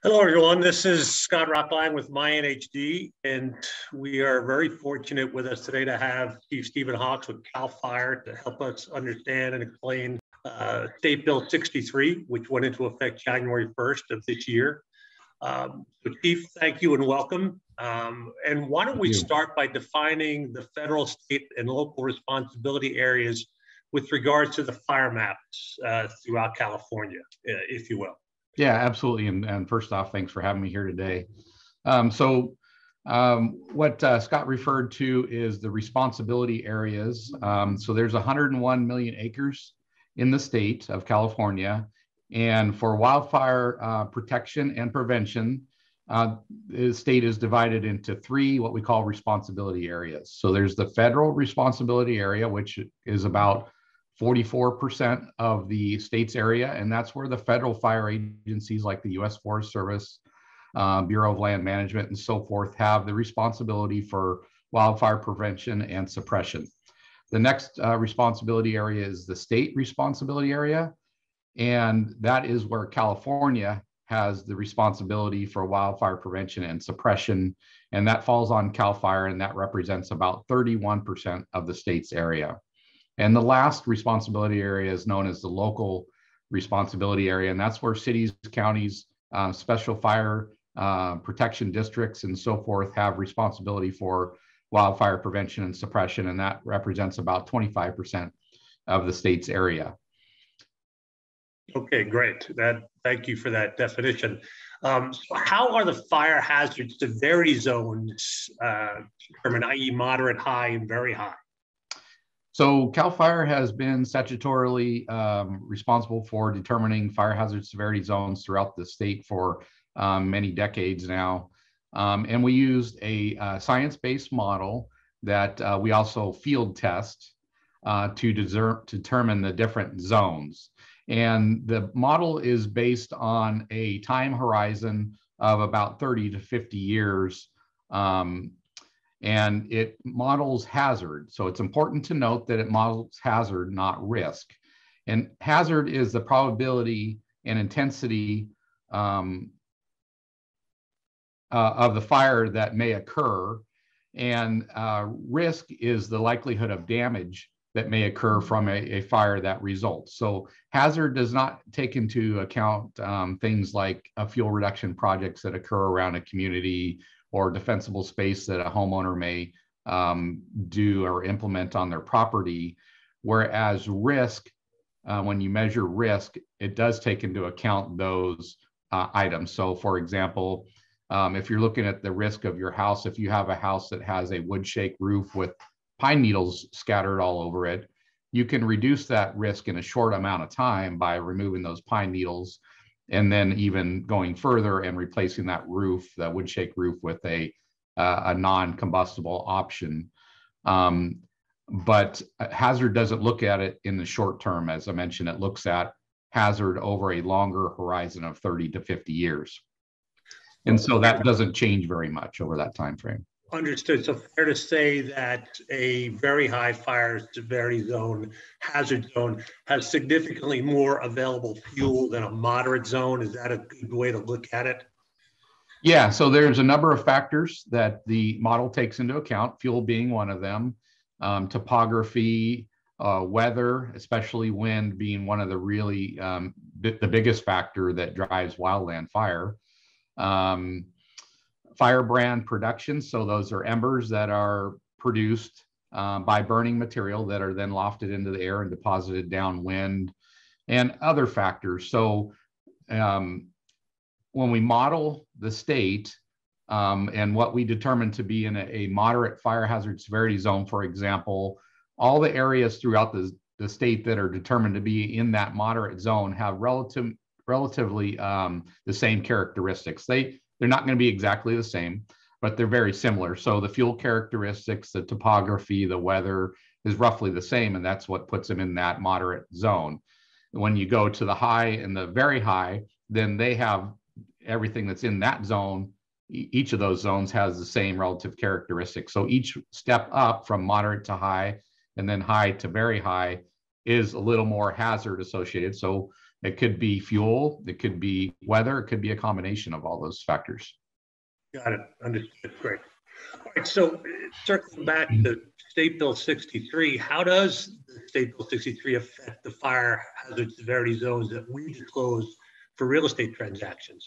Hello, everyone. This is Scott Rockline with MyNHD, and we are very fortunate with us today to have Chief Stephen Hawks with CAL FIRE to help us understand and explain State Bill 63, which went into effect January 1st of this year. So Chief, thank you and welcome. And why don't we start by defining the federal, state, and local responsibility areas with regards to the fire maps throughout California, if you will. Yeah, absolutely. And first off, thanks for having me here today. What Scott referred to is the responsibility areas. So there's 101 million acres in the state of California. And for wildfire protection and prevention, the state is divided into three, what we call responsibility areas. So there's the federal responsibility area, which is about 44% of the state's area, and that's where the federal fire agencies like the U.S. Forest Service, Bureau of Land Management, and so forth have the responsibility for wildfire prevention and suppression. The next responsibility area is the state responsibility area, and that is where California has the responsibility for wildfire prevention and suppression, and that falls on CAL FIRE, and that represents about 31% of the state's area. And the last responsibility area is known as the local responsibility area, and that's where cities, counties, special fire protection districts, and so forth have responsibility for wildfire prevention and suppression, and that represents about 25% of the state's area. Okay, great. Thank you for that definition. So how are the fire hazard severity zones determined, i.e. moderate, high, and very high? So CAL FIRE has been statutorily responsible for determining fire hazard severity zones throughout the state for many decades now. And we used a science-based model that we also field test to determine the different zones. And the model is based on a time horizon of about 30 to 50 years. And it models hazard. So it's important to note that it models hazard, not risk. And hazard is the probability and intensity of the fire that may occur. And risk is the likelihood of damage that may occur from a fire that results. So hazard does not take into account things like fuel reduction projects that occur around a community or defensible space that a homeowner may do or implement on their property. Whereas risk, when you measure risk, it does take into account those items. So for example, if you're looking at the risk of your house, if you have a house that has a wood shake roof with pine needles scattered all over it, you can reduce that risk in a short amount of time by removing those pine needles, and then even going further and replacing that roof, that wood shake roof, with a non-combustible option. But hazard doesn't look at it in the short term. As I mentioned, it looks at hazard over a longer horizon of 30 to 50 years. And so that doesn't change very much over that time frame. Understood. So fair to say that a very high fire severity zone, hazard zone, has significantly more available fuel than a moderate zone. Is that a good way to look at it? Yeah, so there's a number of factors that the model takes into account, fuel being one of them, topography, weather, especially wind being one of the really, the biggest factor that drives wildland fire. Firebrand production, so those are embers that are produced by burning material that are then lofted into the air and deposited downwind, and other factors. So when we model the state and what we determine to be in a moderate fire hazard severity zone, for example, all the areas throughout the state that are determined to be in that moderate zone have relatively the same characteristics. They're not going to be exactly the same, but they're very similar. So the fuel characteristics, the topography, the weather is roughly the same, and that's what puts them in that moderate zone. When you go to the high and the very high, then they have everything that's in that zone. Each of those zones has the same relative characteristics. So each step up from moderate to high and then high to very high is a little more hazard associated. So it could be fuel, it could be weather, it could be a combination of all those factors. Got it. Understood. Great. All right. So circling back to State Bill 63, how does the State Bill 63 affect the fire hazard severity zones that we disclose for real estate transactions?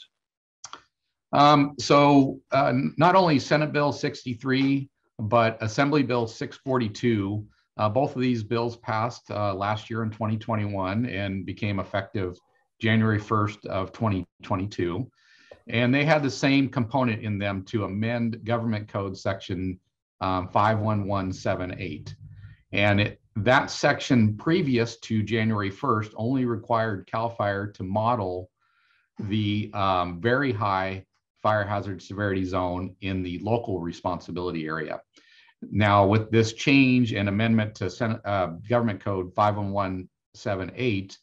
Not only Senate Bill 63, but Assembly Bill 642, both of these bills passed last year in 2021 and became effective January 1st of 2022. And they had the same component in them to amend Government Code Section 51178. And that section previous to January 1st only required CAL FIRE to model the very high fire hazard severity zone in the local responsibility area. Now, with this change and amendment to Government Code 51178,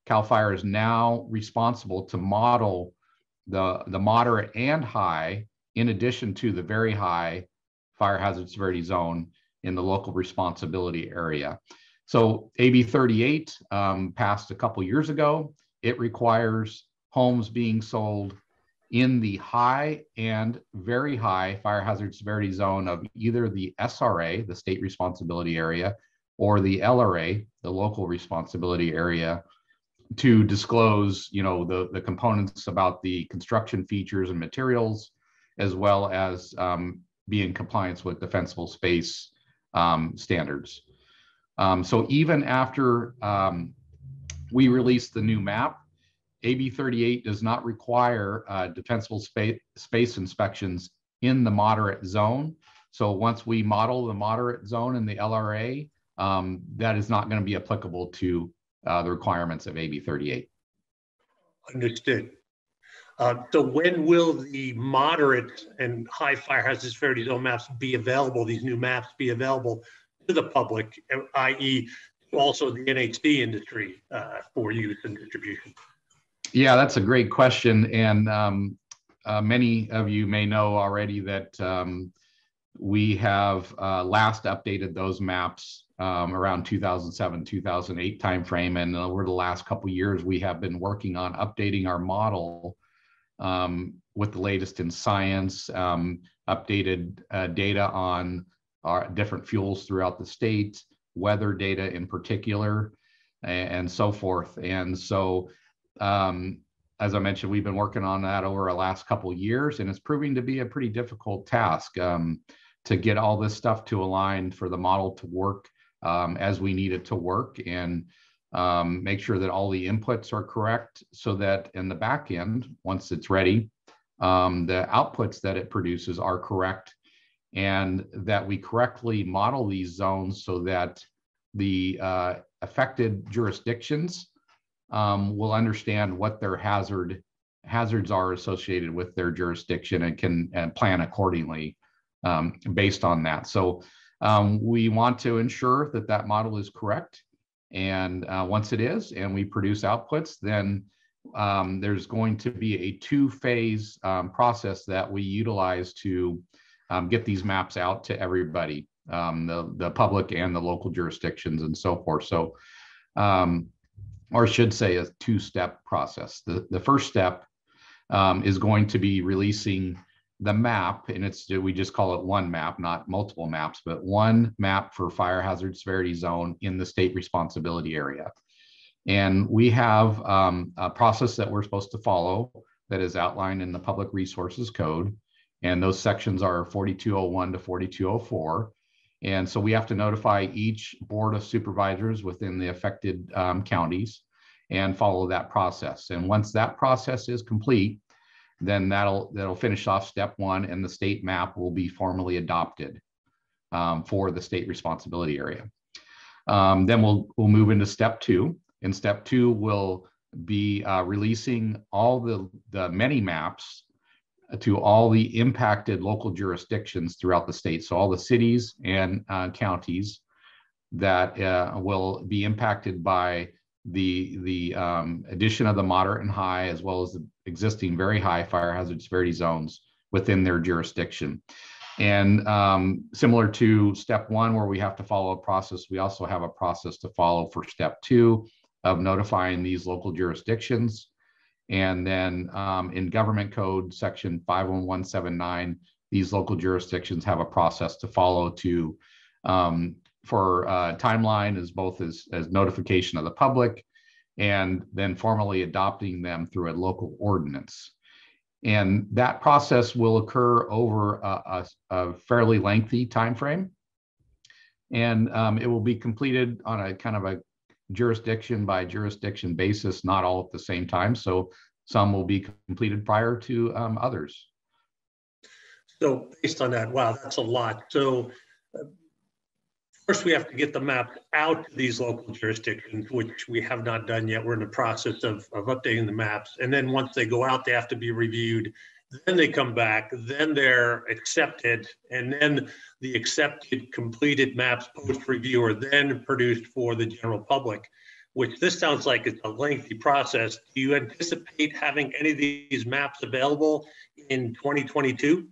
CAL FIRE is now responsible to model the moderate and high, in addition to the very high fire hazard severity zone in the local responsibility area. So AB 38 passed a couple years ago. It requires homes being sold in the high and very high fire hazard severity zone of either the SRA, the state responsibility area, or the LRA, the local responsibility area, to disclose, the components about the construction features and materials, as well as be in compliance with defensible space standards. So even after we released the new map, AB 38 does not require defensible space inspections in the moderate zone. So once we model the moderate zone in the LRA, that is not going to be applicable to the requirements of AB 38. Understood. So when will the moderate and high fire hazard severity zone maps be available, these new maps be available to the public, i.e. also the NHD industry for use and distribution? Yeah, that's a great question. And many of you may know already that we have last updated those maps around 2007, 2008 timeframe. And over the last couple of years, we have been working on updating our model with the latest in science, updated data on our different fuels throughout the state, weather data in particular, and so forth. And so, as I mentioned, we've been working on that over the last couple of years, and it's proving to be a pretty difficult task to get all this stuff to align for the model to work as we need it to work, and make sure that all the inputs are correct, so that in the back end, once it's ready, the outputs that it produces are correct, and that we correctly model these zones so that the affected jurisdictions will understand what their hazards are associated with their jurisdiction, and can plan accordingly based on that. So we want to ensure that that model is correct. And once it is, and we produce outputs, then there's going to be a two-phase process that we utilize to get these maps out to everybody, the public and the local jurisdictions and so forth. So, or I should say, a two-step process. The first step is going to be releasing the map, and we just call it one map, not multiple maps, but one map for fire hazard severity zone in the state responsibility area. And we have a process that we're supposed to follow that is outlined in the Public Resources Code. And those sections are 4201 to 4204. And so we have to notify each board of supervisors within the affected counties and follow that process. And once that process is complete, then that'll finish off step one, and the state map will be formally adopted for the state responsibility area. Then we'll move into step two. And step two will be releasing all the many maps to all the impacted local jurisdictions throughout the state. So all the cities and counties that will be impacted by the addition of the moderate and high, as well as the existing very high fire hazard severity zones within their jurisdiction. And similar to step one, where we have to follow a process, we also have a process to follow for step two of notifying these local jurisdictions. And then in government code section 51179, these local jurisdictions have a process to follow to for timeline as both as notification of the public and then formally adopting them through a local ordinance. And that process will occur over a fairly lengthy time frame. And it will be completed on a kind of a jurisdiction by jurisdiction basis, not all at the same time. So some will be completed prior to others. So based on that, wow, that's a lot. So first we have to get the map out to these local jurisdictions, which we have not done yet. We're in the process of updating the maps. And then once they go out, they have to be reviewed. Then they come back, then they're accepted, and then the accepted completed maps post-review are then produced for the general public, which this sounds like it's a lengthy process. Do you anticipate having any of these maps available in 2022?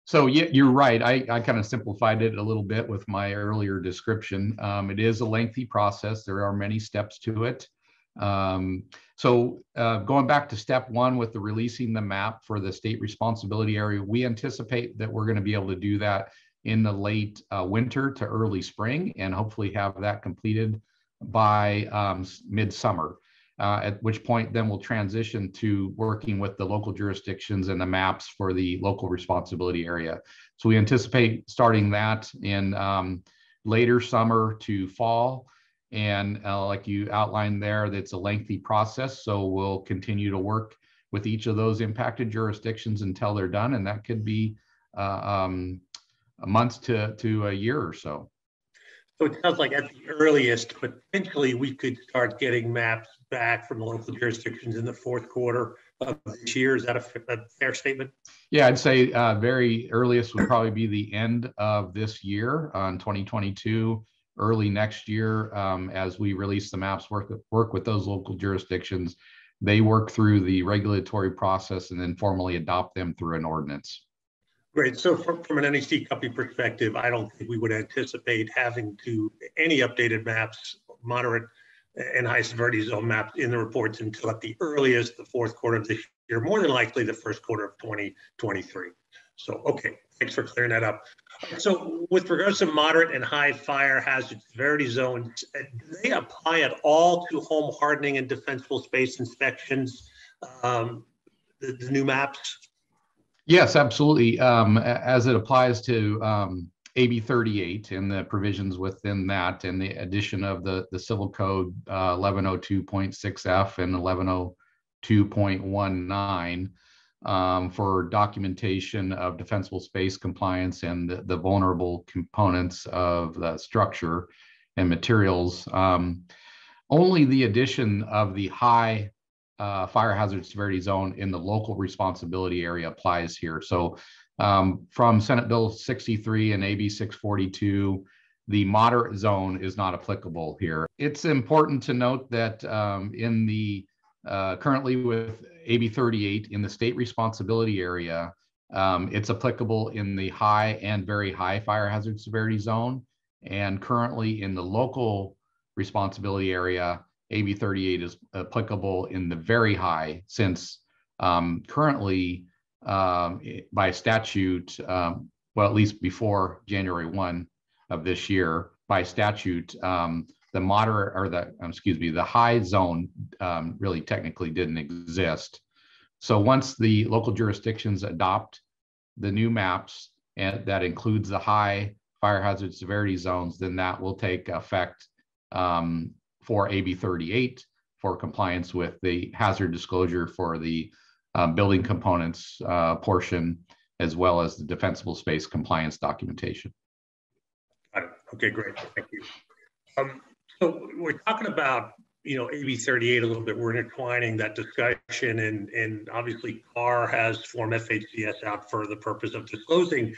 So yeah, you're right. I kind of simplified it a little bit with my earlier description. It is a lengthy process. There are many steps to it. So going back to step one with the releasing the map for the state responsibility area, we anticipate that we're going to be able to do that in the late winter to early spring, and hopefully have that completed by midsummer. At which point then we'll transition to working with the local jurisdictions and the maps for the local responsibility area. So we anticipate starting that in later summer to fall. And like you outlined there, that's a lengthy process. So we'll continue to work with each of those impacted jurisdictions until they're done. And that could be months to a year or so. So it sounds like at the earliest, potentially we could start getting maps back from the local jurisdictions in the fourth quarter of this year. Is that a fair statement? Yeah, I'd say very earliest would probably be the end of this year on 2022, early next year, as we release the maps, work with those local jurisdictions. They work through the regulatory process and then formally adopt them through an ordinance. Great. So from an NHD company perspective, I don't think we would anticipate having any updated maps, moderate and high severity zone maps in the reports until at the earliest, the fourth quarter of this year, more than likely the first quarter of 2023. So, okay, thanks for clearing that up. So with regards to moderate and high fire hazard severity zones, do they apply at all to home hardening and defensible space inspections, the new maps? Yes, absolutely. As it applies to AB 38 and the provisions within that, and the addition of the Civil Code 1102.6F and 1102.19 for documentation of defensible space compliance and the vulnerable components of the structure and materials. Only the addition of the high fire hazard severity zone in the local responsibility area applies here. So from Senate Bill 63 and AB 642, the moderate zone is not applicable here. It's important to note that in the currently with AB 38 in the state responsibility area, it's applicable in the high and very high fire hazard severity zone. And currently in the local responsibility area, AB 38 is applicable in the very high, since currently by statute, well, at least before January 1 of this year, by statute, the moderate or the high zone really technically didn't exist. So once the local jurisdictions adopt the new maps, and that includes the high fire hazard severity zones, then that will take effect for AB 38 for compliance with the hazard disclosure for the building components portion, as well as the defensible space compliance documentation. Got it. Okay, great. Thank you. So we're talking about, AB 38 a little bit. We're intertwining that discussion, and obviously C.A.R has Form FHDS out for the purpose of disclosing.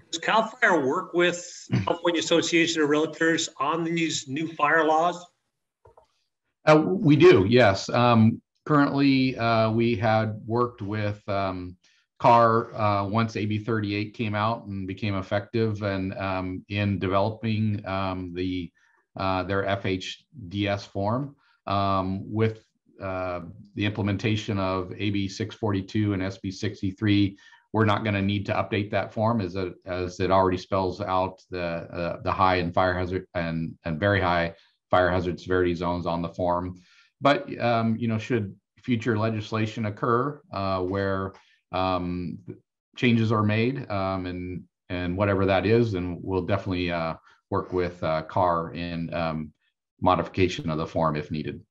Does CAL FIRE work with California Association of Realtors on these new fire laws? We do, yes. Currently, we had worked with C.A.R, once AB 38 came out and became effective, and in developing their FHDS form, with the implementation of AB 642 and SB 63, we're not going to need to update that form, as it already spells out the high and fire hazard and very high fire hazard severity zones on the form. But should future legislation occur where changes are made, and whatever that is, then we'll definitely work with C.A.R in modification of the form if needed.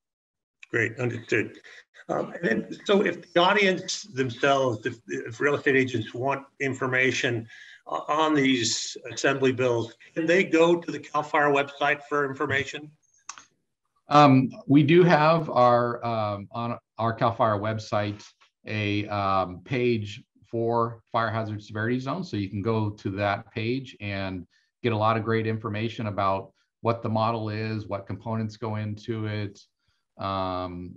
Great, understood. And then, so if the audience themselves, if real estate agents want information on these assembly bills, can they go to the CAL FIRE website for information? We do have on our CAL FIRE website a page for fire hazard severity zones. So you can go to that page and get a lot of great information about what the model is, what components go into it, and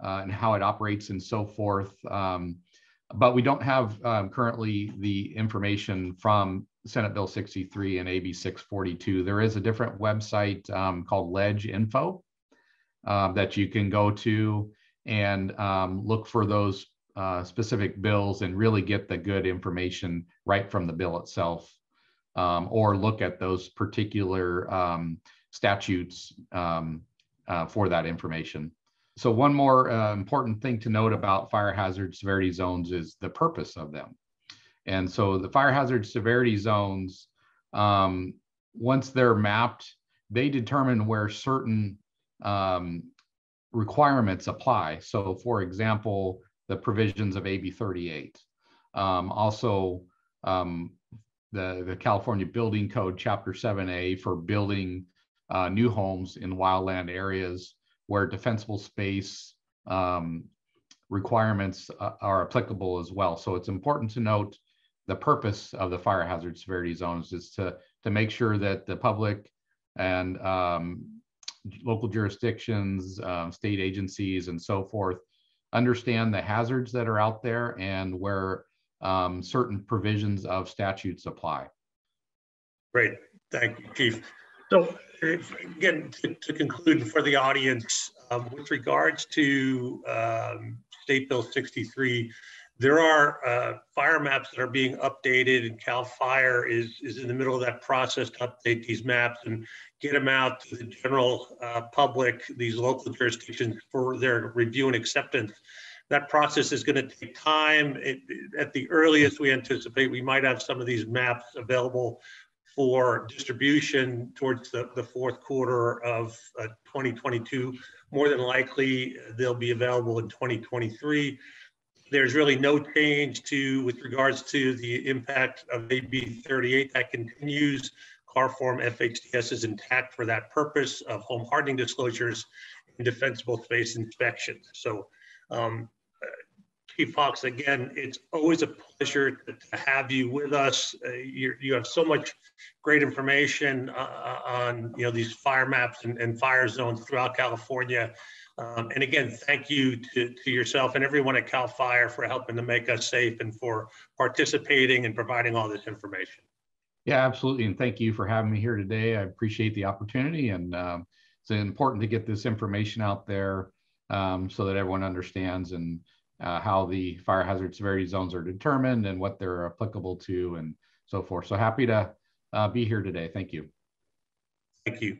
how it operates and so forth. But we don't have currently the information from Senate Bill 63 and AB 642. There is a different website called Ledge Info that you can go to and look for those specific bills and really get the good information right from the bill itself, or look at those particular statutes for that information. So one more important thing to note about fire hazard severity zones is the purpose of them. And so the fire hazard severity zones, once they're mapped, they determine where certain requirements apply. So for example, the provisions of AB 38. Also, the California Building Code Chapter 7A for building new homes in wildland areas where defensible space requirements are applicable as well. So it's important to note the purpose of the fire hazard severity zones is to make sure that the public and local jurisdictions, state agencies, and so forth understand the hazards that are out there and where certain provisions of statutes apply. Great, thank you, Chief. So again, to conclude for the audience, with regards to State Bill 63, there are fire maps that are being updated, and CAL FIRE is in the middle of that process to update these maps and get them out to the general public, these local jurisdictions, for their review and acceptance. That process is going to take time. At the earliest, we anticipate we might have some of these maps available for distribution towards the fourth quarter of 2022. More than likely, they'll be available in 2023. There's really no change with regards to the impact of AB 38 that continues. CAR form FHDS is intact for that purpose of home hardening disclosures and defensible space inspections. So, Chief Hawks, again, it's always a pleasure to have you with us. You have so much great information on these fire maps and fire zones throughout California. And again, thank you to yourself and everyone at CAL FIRE for helping to make us safe and for participating and providing all this information. Yeah, absolutely. And thank you for having me here today. I appreciate the opportunity, and it's important to get this information out there so that everyone understands and how the fire hazard severity zones are determined and what they're applicable to and so forth. So happy to be here today. Thank you. Thank you.